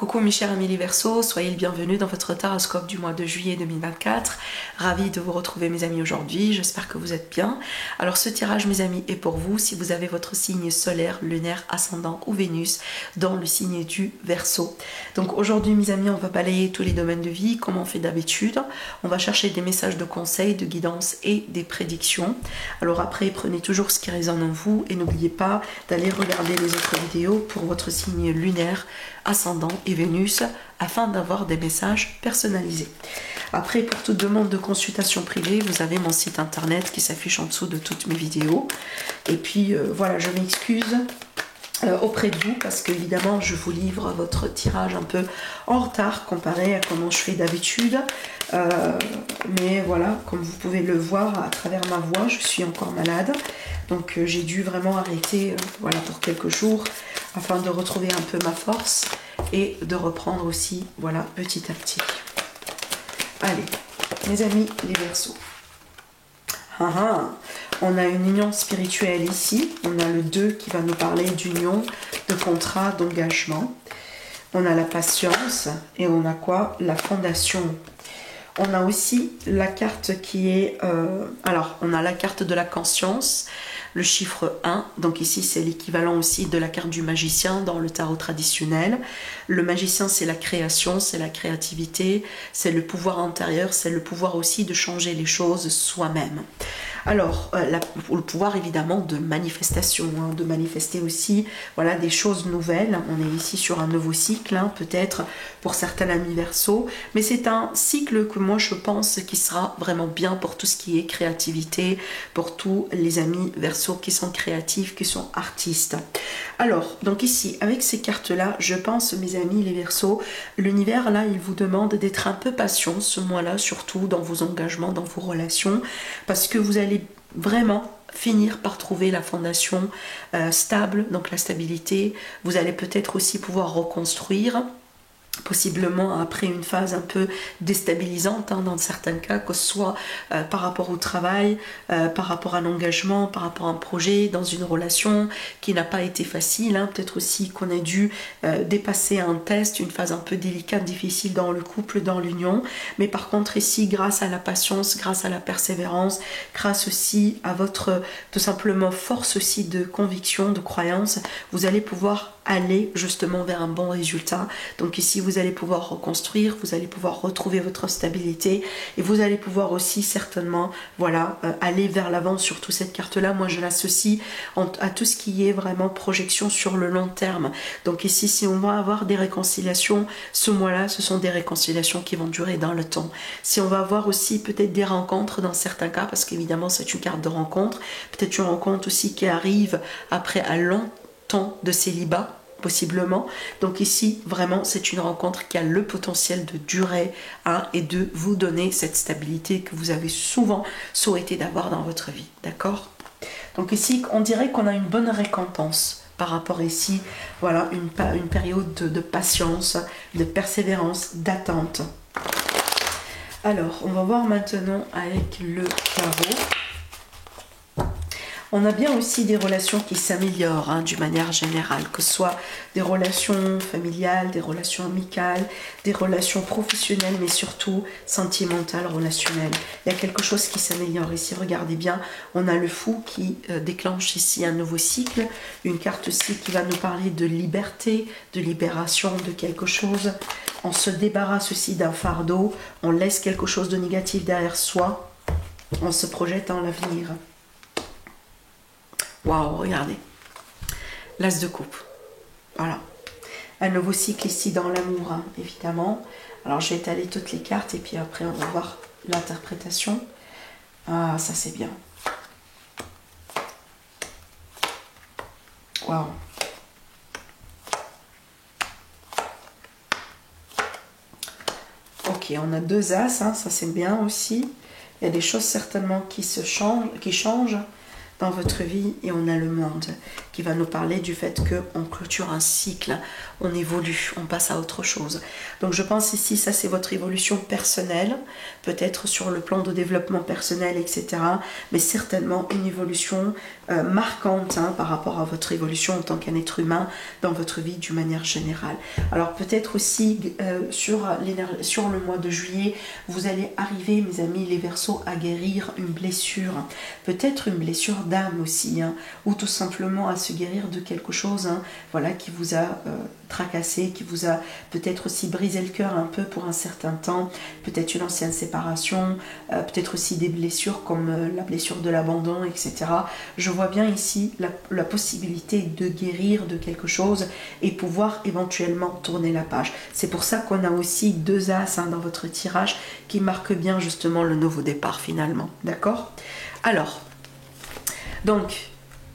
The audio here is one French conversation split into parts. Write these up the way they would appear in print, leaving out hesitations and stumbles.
Coucou mes chers amis les Verseaux, soyez le bienvenu dans votre taroscope du mois de juillet 2024. Ravi de vous retrouver mes amis aujourd'hui, j'espère que vous êtes bien. Alors ce tirage mes amis est pour vous si vous avez votre signe solaire, lunaire, ascendant ou Vénus dans le signe du Verseau. Donc aujourd'hui mes amis on va balayer tous les domaines de vie comme on fait d'habitude. On va chercher des messages de conseils, de guidance et des prédictions. Alors après prenez toujours ce qui résonne en vous et n'oubliez pas d'aller regarder les autres vidéos pour votre signe lunaire, ascendant et Vénus afin d'avoir des messages personnalisés. Après, pour toute demande de consultation privée, vous avez mon site internet qui s'affiche en dessous de toutes mes vidéos. Et puis voilà, je m'excuse auprès de vous parce qu'évidemment je vous livre votre tirage un peu en retard comparé à comment je fais d'habitude. Mais voilà, comme vous pouvez le voir à travers ma voix, je suis encore malade. Donc j'ai dû vraiment arrêter voilà, pour quelques jours afin de retrouver un peu ma force et de reprendre aussi, voilà, petit à petit. Allez, mes amis les Verseaux. On a une union spirituelle ici. On a le 2 qui va nous parler d'union, de contrat, d'engagement. On a la patience et on a quoi? La fondation. On a aussi la carte qui est... alors, on a la carte de la conscience, le chiffre 1. Donc ici, c'est l'équivalent aussi de la carte du magicien dans le tarot traditionnel. Le magicien, c'est la création, c'est la créativité, c'est le pouvoir intérieur, c'est le pouvoir aussi de changer les choses soi-même. Alors, le pouvoir évidemment de manifestation, hein, de manifester aussi voilà, des choses nouvelles. On est ici sur un nouveau cycle, hein, peut-être pour certains amis Verseaux, mais c'est un cycle que moi je pense qui sera vraiment bien pour tout ce qui est créativité, pour tous les amis Verseaux qui sont créatifs, qui sont artistes. Alors, donc ici, avec ces cartes-là, je pense, mes amis les Verseaux, l'univers là, il vous demande d'être un peu patient ce mois-là, surtout dans vos engagements, dans vos relations, parce que vous allez vraiment finir par trouver la fondation stable, donc la stabilité. Vous allez peut-être aussi pouvoir reconstruire, possiblement après une phase un peu déstabilisante hein, dans certains cas, que ce soit par rapport au travail, par rapport à l'engagement, par rapport à un projet, dans une relation qui n'a pas été facile, hein. Peut-être aussi qu'on a dû dépasser un test, une phase un peu délicate, difficile dans le couple, dans l'union, mais par contre ici, grâce à la patience, grâce à la persévérance, grâce aussi à votre tout simplement force aussi de conviction, de croyance, vous allez pouvoir aller justement vers un bon résultat. Donc ici vous allez pouvoir reconstruire, vous allez pouvoir retrouver votre stabilité et vous allez pouvoir aussi certainement voilà aller vers l'avant. Surtout cette carte là, moi je l'associe à tout ce qui est vraiment projection sur le long terme. Donc ici si on va avoir des réconciliations ce mois là, ce sont des réconciliations qui vont durer dans le temps. Si on va avoir aussi peut-être des rencontres dans certains cas, parce qu'évidemment c'est une carte de rencontre, peut-être une rencontre aussi qui arrive après un long temps de célibat possiblement. Donc ici vraiment c'est une rencontre qui a le potentiel de durer hein, et de vous donner cette stabilité que vous avez souvent souhaité d'avoir dans votre vie, d'accord? Donc ici on dirait qu'on a une bonne récompense par rapport ici, voilà une période de patience, de persévérance, d'attente. Alors on va voir maintenant avec le tarot. On a bien aussi des relations qui s'améliorent hein, d'une manière générale, que ce soit des relations familiales, des relations amicales, des relations professionnelles, mais surtout sentimentales, relationnelles. Il y a quelque chose qui s'améliore ici, regardez bien, on a le fou qui déclenche ici un nouveau cycle, une carte aussi qui va nous parler de liberté, de libération de quelque chose. On se débarrasse aussi d'un fardeau, on laisse quelque chose de négatif derrière soi, on se projette dans l'avenir. Waouh, regardez. L'as de coupe. Voilà. Un nouveau cycle ici dans l'amour, hein, évidemment. Alors, je vais étaler toutes les cartes et puis après, on va voir l'interprétation. Ah, ça, c'est bien. Waouh. Ok, on a 2 as, hein, ça c'est bien aussi. Il y a des choses certainement qui changent. dans votre vie et on a le monde qui va nous parler du fait qu'on clôture un cycle, on évolue, on passe à autre chose. Donc je pense ici, ça c'est votre évolution personnelle, peut-être sur le plan de développement personnel, etc. Mais certainement une évolution marquante par rapport à votre évolution en tant qu'un être humain dans votre vie d'une manière générale. Alors peut-être aussi sur le mois de juillet, vous allez arriver, mes amis les Verseaux, à guérir une blessure, peut-être une blessure d'âme aussi, ou tout simplement à se guérir de quelque chose voilà, qui vous a tracassé, qui vous a peut-être aussi brisé le cœur un peu pour un certain temps, peut-être une ancienne séparation, peut-être aussi des blessures comme la blessure de l'abandon, etc. Je vois bien ici la possibilité de guérir de quelque chose et pouvoir éventuellement tourner la page. C'est pour ça qu'on a aussi 2 as dans votre tirage qui marquent bien justement le nouveau départ finalement. D'accord? Alors, donc,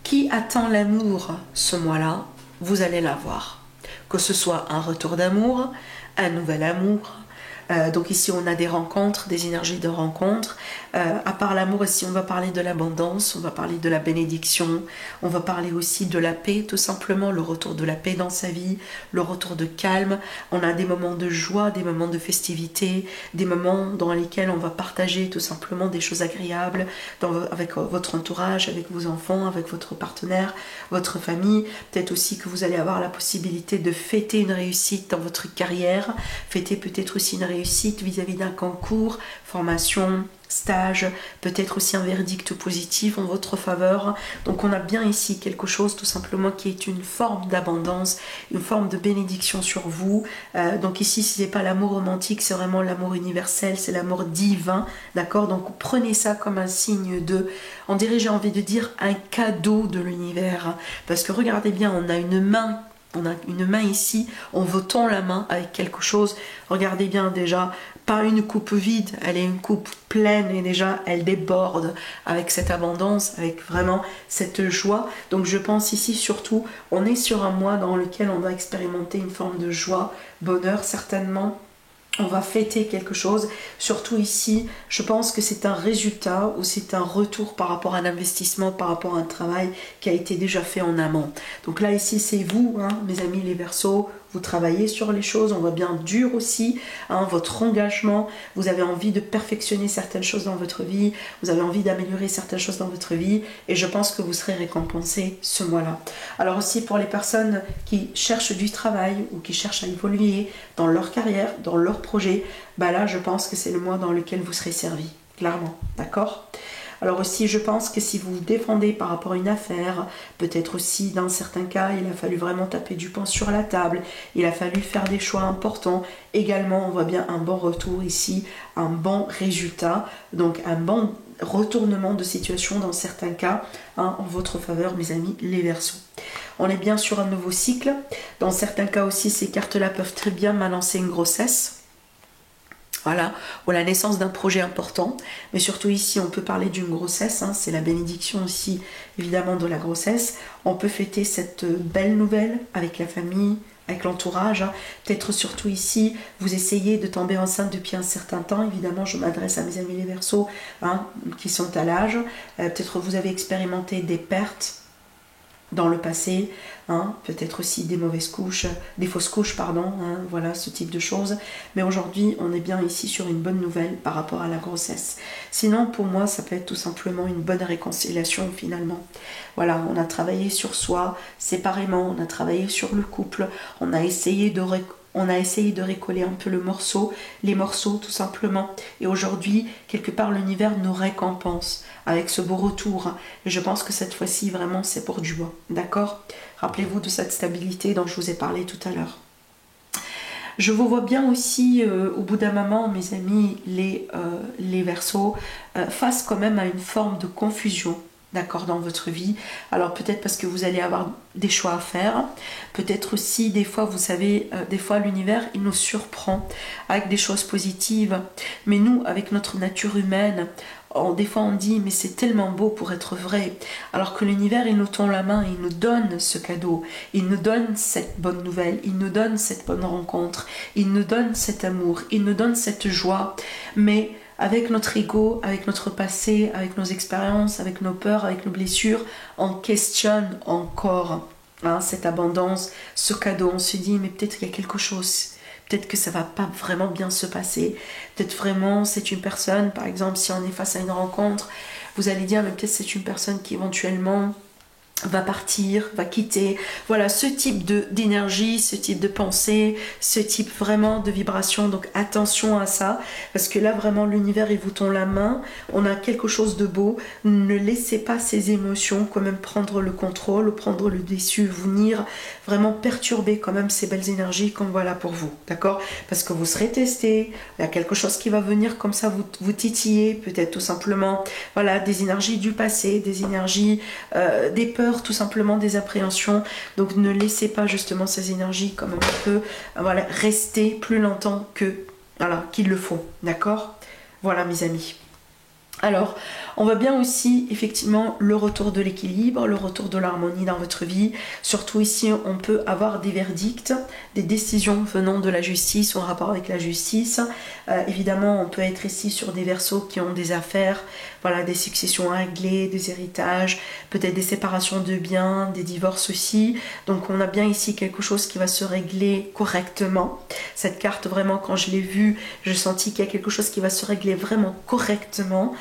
qui attend l'amour ce mois-là, vous allez l'avoir. Que ce soit un retour d'amour, un nouvel amour. Donc ici, on a des rencontres, des énergies de rencontres. À part l'amour, ici, on va parler de l'abondance, on va parler de la bénédiction, on va parler aussi de la paix, tout simplement, le retour de la paix dans sa vie, le retour de calme. On a des moments de joie, des moments de festivité, des moments dans lesquels on va partager tout simplement des choses agréables avec votre entourage, avec vos enfants, avec votre partenaire, votre famille. Peut-être aussi que vous allez avoir la possibilité de fêter une réussite dans votre carrière, fêter peut-être aussi une réussite vis-à-vis d'un concours, formation, stage, peut-être aussi un verdict positif en votre faveur. Donc on a bien ici quelque chose tout simplement qui est une forme d'abondance, une forme de bénédiction sur vous. Donc ici, ce n'est pas l'amour romantique, c'est vraiment l'amour universel, c'est l'amour divin, d'accord? Donc prenez ça comme un signe de, on dirait, j'ai envie de dire, un cadeau de l'univers. Parce que regardez bien, on a une main. On a une main ici, on vous tend la main avec quelque chose. Regardez bien déjà, pas une coupe vide, elle est une coupe pleine et déjà elle déborde avec cette abondance, avec vraiment cette joie. Donc je pense ici surtout, on est sur un mois dans lequel on va expérimenter une forme de joie, bonheur certainement. On va fêter quelque chose, surtout ici, je pense que c'est un résultat ou c'est un retour par rapport à un investissement, par rapport à un travail qui a été déjà fait en amont. Donc là, ici, c'est vous, mes amis les Verseaux, vous travaillez sur les choses, on voit bien dur aussi, votre engagement, vous avez envie de perfectionner certaines choses dans votre vie, vous avez envie d'améliorer certaines choses dans votre vie, et je pense que vous serez récompensé ce mois-là. Alors aussi pour les personnes qui cherchent du travail ou qui cherchent à évoluer dans leur carrière, dans leur projet, bah là je pense que c'est le mois dans lequel vous serez servi, clairement, d'accord ? Alors aussi, je pense que si vous vous défendez par rapport à une affaire, peut-être aussi dans certains cas, il a fallu vraiment taper du poing sur la table, il a fallu faire des choix importants. Également, on voit bien un bon retour ici, un bon résultat, donc un bon retournement de situation dans certains cas, en votre faveur, mes amis, les Verseaux. On est bien sur un nouveau cycle. Dans certains cas aussi, ces cartes-là peuvent très bien m'annoncer une grossesse. Voilà, ou la naissance d'un projet important, mais surtout ici on peut parler d'une grossesse, c'est la bénédiction aussi évidemment de la grossesse. On peut fêter cette belle nouvelle avec la famille, avec l'entourage, peut-être surtout ici, vous essayez de tomber enceinte depuis un certain temps, évidemment je m'adresse à mes amis les Verseaux qui sont à l'âge, peut-être vous avez expérimenté des pertes dans le passé, peut-être aussi des mauvaises couches, des fausses couches, pardon, voilà, ce type de choses. Mais aujourd'hui, on est bien ici sur une bonne nouvelle par rapport à la grossesse. Sinon, pour moi, ça peut être tout simplement une bonne réconciliation finalement. Voilà, on a travaillé sur soi séparément, on a travaillé sur le couple, on a essayé de récoller un peu les morceaux tout simplement. Et aujourd'hui, quelque part, l'univers nous récompense avec ce beau retour. Et je pense que cette fois-ci, vraiment, c'est pour du bois. D'accord ? Rappelez-vous de cette stabilité dont je vous ai parlé tout à l'heure. Je vous vois bien aussi, au bout d'un moment, mes amis, les Verseaux, face quand même à une forme de confusion. D'accord, dans votre vie. Alors peut-être parce que vous allez avoir des choix à faire, peut-être aussi des fois, vous savez, des fois l'univers il nous surprend avec des choses positives, mais nous avec notre nature humaine, des fois on dit mais c'est tellement beau pour être vrai, alors que l'univers il nous tend la main, il nous donne ce cadeau, il nous donne cette bonne nouvelle, il nous donne cette bonne rencontre, il nous donne cet amour, il nous donne cette joie, mais avec notre ego, avec notre passé, avec nos expériences, avec nos peurs, avec nos blessures, on questionne encore cette abondance, ce cadeau. On se dit, mais peut-être qu'il y a quelque chose, peut-être que ça va pas vraiment bien se passer, peut-être vraiment c'est une personne, par exemple, si on est face à une rencontre, vous allez dire, mais peut-être c'est une personne qui éventuellement va partir, va quitter. Voilà, ce type d'énergie, ce type de pensée, ce type vraiment de vibration. Donc attention à ça, parce que là vraiment l'univers il vous tend la main, on a quelque chose de beau. Ne laissez pas ces émotions quand même prendre le contrôle ou prendre le dessus, venir vraiment perturber quand même ces belles énergies comme voilà pour vous, d'accord? Parce que vous serez testé, il y a quelque chose qui va venir comme ça vous titiller, peut-être tout simplement, voilà, des énergies du passé, des énergies, des peurs, tout simplement, des appréhensions. Donc ne laissez pas justement ces énergies comme un peu voilà, rester plus longtemps que voilà, qu'il le faut, d'accord? Voilà mes amis. Alors, on voit bien aussi effectivement le retour de l'équilibre, le retour de l'harmonie dans votre vie. Surtout ici, on peut avoir des verdicts, des décisions venant de la justice ou en rapport avec la justice. Évidemment, on peut être ici sur des verseaux qui ont des affaires, voilà, des successions à régler, des héritages, peut-être des séparations de biens, des divorces aussi. Donc on a bien ici quelque chose qui va se régler correctement. Cette carte, vraiment, quand je l'ai vue, je sentis qu'il y a quelque chose qui va se régler vraiment correctement.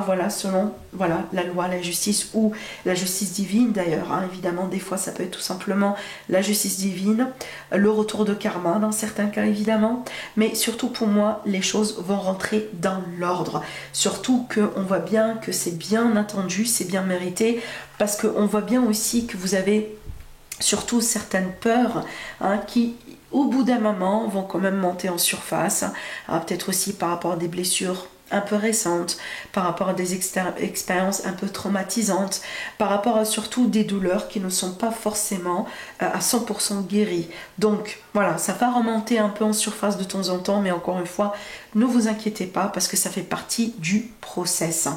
Voilà, selon voilà, la loi, la justice ou la justice divine d'ailleurs. Évidemment, des fois, ça peut être tout simplement la justice divine, le retour de karma dans certains cas, évidemment. Mais surtout pour moi, les choses vont rentrer dans l'ordre. Surtout qu'on voit bien que c'est bien attendu, c'est bien mérité, parce qu'on voit bien aussi que vous avez surtout certaines peurs qui, au bout d'un moment, vont quand même monter en surface. Peut-être aussi par rapport à des blessures un peu récentes, par rapport à des expériences un peu traumatisantes, par rapport à surtout des douleurs qui ne sont pas forcément à 100% guéries. Donc voilà, ça va remonter un peu en surface de temps en temps, mais encore une fois, ne vous inquiétez pas parce que ça fait partie du process.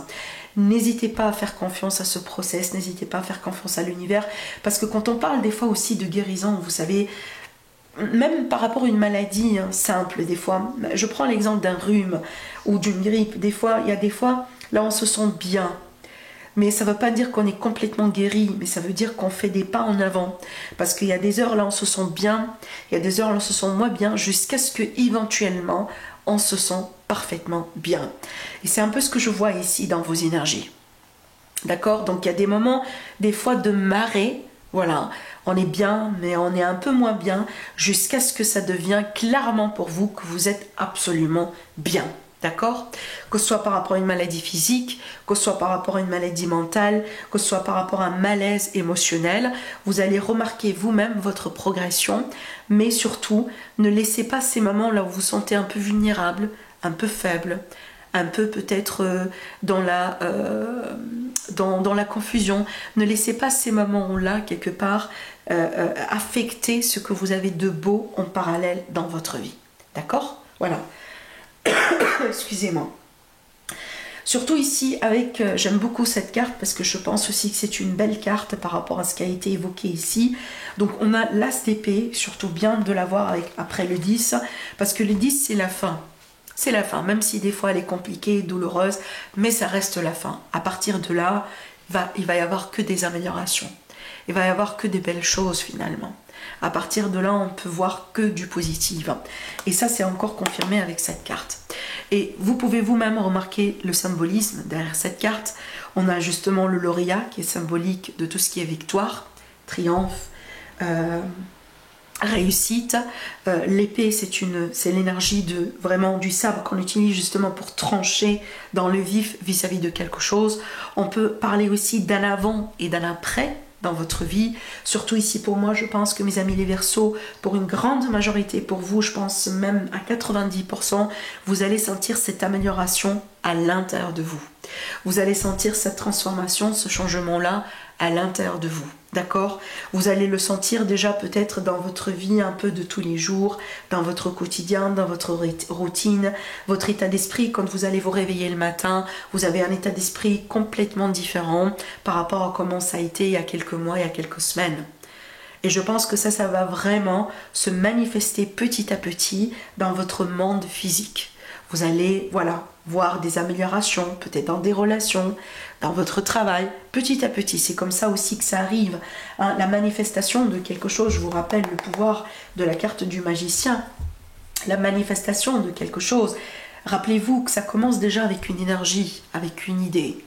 N'hésitez pas à faire confiance à ce process, n'hésitez pas à faire confiance à l'univers, parce que quand on parle des fois aussi de guérison, vous savez, même par rapport à une maladie simple, des fois, je prends l'exemple d'un rhume ou d'une grippe, des fois, il y a des fois, là on se sent bien, mais ça ne veut pas dire qu'on est complètement guéri, mais ça veut dire qu'on fait des pas en avant, parce qu'il y a des heures là on se sent bien, il y a des heures là on se sent moins bien, jusqu'à ce que éventuellement on se sent parfaitement bien. Et c'est un peu ce que je vois ici dans vos énergies. D'accord? Donc il y a des moments, des fois de marée, voilà, on est bien, mais on est un peu moins bien, jusqu'à ce que ça devienne clairement pour vous que vous êtes absolument bien. D'accord? Que ce soit par rapport à une maladie physique, que ce soit par rapport à une maladie mentale, que ce soit par rapport à un malaise émotionnel, vous allez remarquer vous-même votre progression, mais surtout, ne laissez pas ces moments là où vous vous sentez un peu vulnérable, un peu faible, un peu peut-être dans la confusion. Ne laissez pas ces moments-là, quelque part, affecter ce que vous avez de beau en parallèle dans votre vie. D'accord? Voilà. Excusez-moi. Surtout ici, j'aime beaucoup cette carte parce que je pense aussi que c'est une belle carte par rapport à ce qui a été évoqué ici. Donc on a l'as d'épée, surtout bien de l'avoir après le 10, parce que le 10 c'est la fin. C'est la fin, même si des fois elle est compliquée, douloureuse, mais ça reste la fin. À partir de là, il va y avoir que des améliorations. Il va y avoir que des belles choses finalement. À partir de là, on peut voir que du positif. Et ça, c'est encore confirmé avec cette carte. Et vous pouvez vous-même remarquer le symbolisme derrière cette carte. On a justement le lauréat qui est symbolique de tout ce qui est victoire, triomphe, réussite. L'épée, c'est l'énergie vraiment du sabre qu'on utilise justement pour trancher dans le vif vis-à-vis de quelque chose. On peut parler aussi d'un avant et d'un après dans votre vie, surtout ici pour moi, je pense que mes amis les Verseaux, pour une grande majorité, pour vous, je pense même à 90%, vous allez sentir cette amélioration à l'intérieur de vous. Vous allez sentir cette transformation, ce changement-là à l'intérieur de vous. D'accord? Vous allez le sentir déjà peut-être dans votre vie un peu de tous les jours, dans votre quotidien, dans votre routine, votre état d'esprit. Quand vous allez vous réveiller le matin, vous avez un état d'esprit complètement différent par rapport à comment ça a été il y a quelques mois, il y a quelques semaines. Et je pense que ça va vraiment se manifester petit à petit dans votre monde physique. Vous allez, voilà, voir des améliorations, peut-être dans des relations, dans votre travail, petit à petit. C'est comme ça aussi que ça arrive. Hein. La manifestation de quelque chose, je vous rappelle le pouvoir de la carte du magicien. La manifestation de quelque chose, rappelez-vous que ça commence déjà avec une énergie, avec une idée.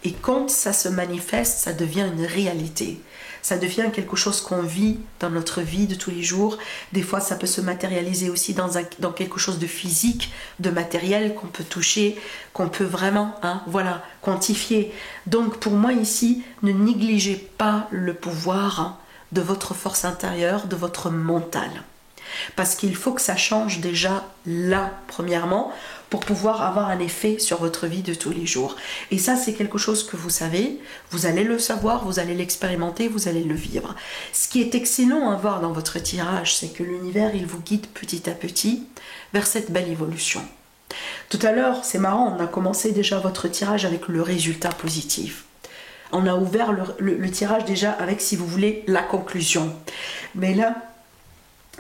Et quand ça se manifeste, ça devient une réalité. Ça devient quelque chose qu'on vit dans notre vie de tous les jours. Des fois, ça peut se matérialiser aussi dans quelque chose de physique, de matériel qu'on peut toucher, qu'on peut vraiment voilà, quantifier. Donc pour moi ici, ne négligez pas le pouvoir de votre force intérieure, de votre mental. Parce qu'il faut que ça change déjà là, premièrement, pour pouvoir avoir un effet sur votre vie de tous les jours. Et ça, c'est quelque chose que vous savez, vous allez le savoir, vous allez l'expérimenter, vous allez le vivre. Ce qui est excellent à voir dans votre tirage, c'est que l'univers, il vous guide petit à petit vers cette belle évolution. Tout à l'heure, c'est marrant, on a commencé déjà votre tirage avec le résultat positif. On a ouvert le tirage déjà avec, si vous voulez, la conclusion. Mais là,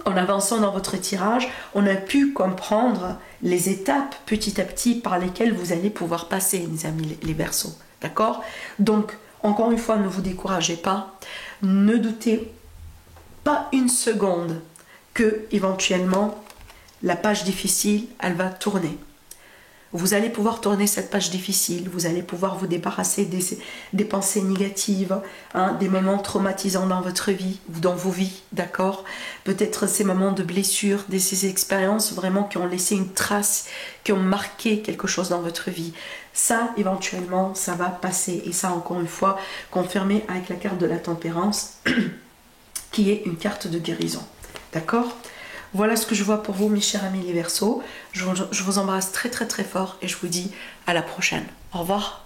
en avançant dans votre tirage, on a pu comprendre les étapes petit à petit par lesquelles vous allez pouvoir passer, mes amis les Verseaux. D'accord? Donc, encore une fois, ne vous découragez pas. Ne doutez pas une seconde que, éventuellement, la page difficile, elle va tourner. Vous allez pouvoir tourner cette page difficile, vous allez pouvoir vous débarrasser des pensées négatives, des moments traumatisants dans votre vie, ou dans vos vies, d'accord? Peut-être ces moments de blessure, ces expériences vraiment qui ont laissé une trace, qui ont marqué quelque chose dans votre vie. Ça, éventuellement, ça va passer. Et ça, encore une fois, confirmé avec la carte de la tempérance, qui est une carte de guérison, d'accord? Voilà ce que je vois pour vous, mes chers amis les Verseaux. Je vous embrasse très très très fort et je vous dis à la prochaine. Au revoir.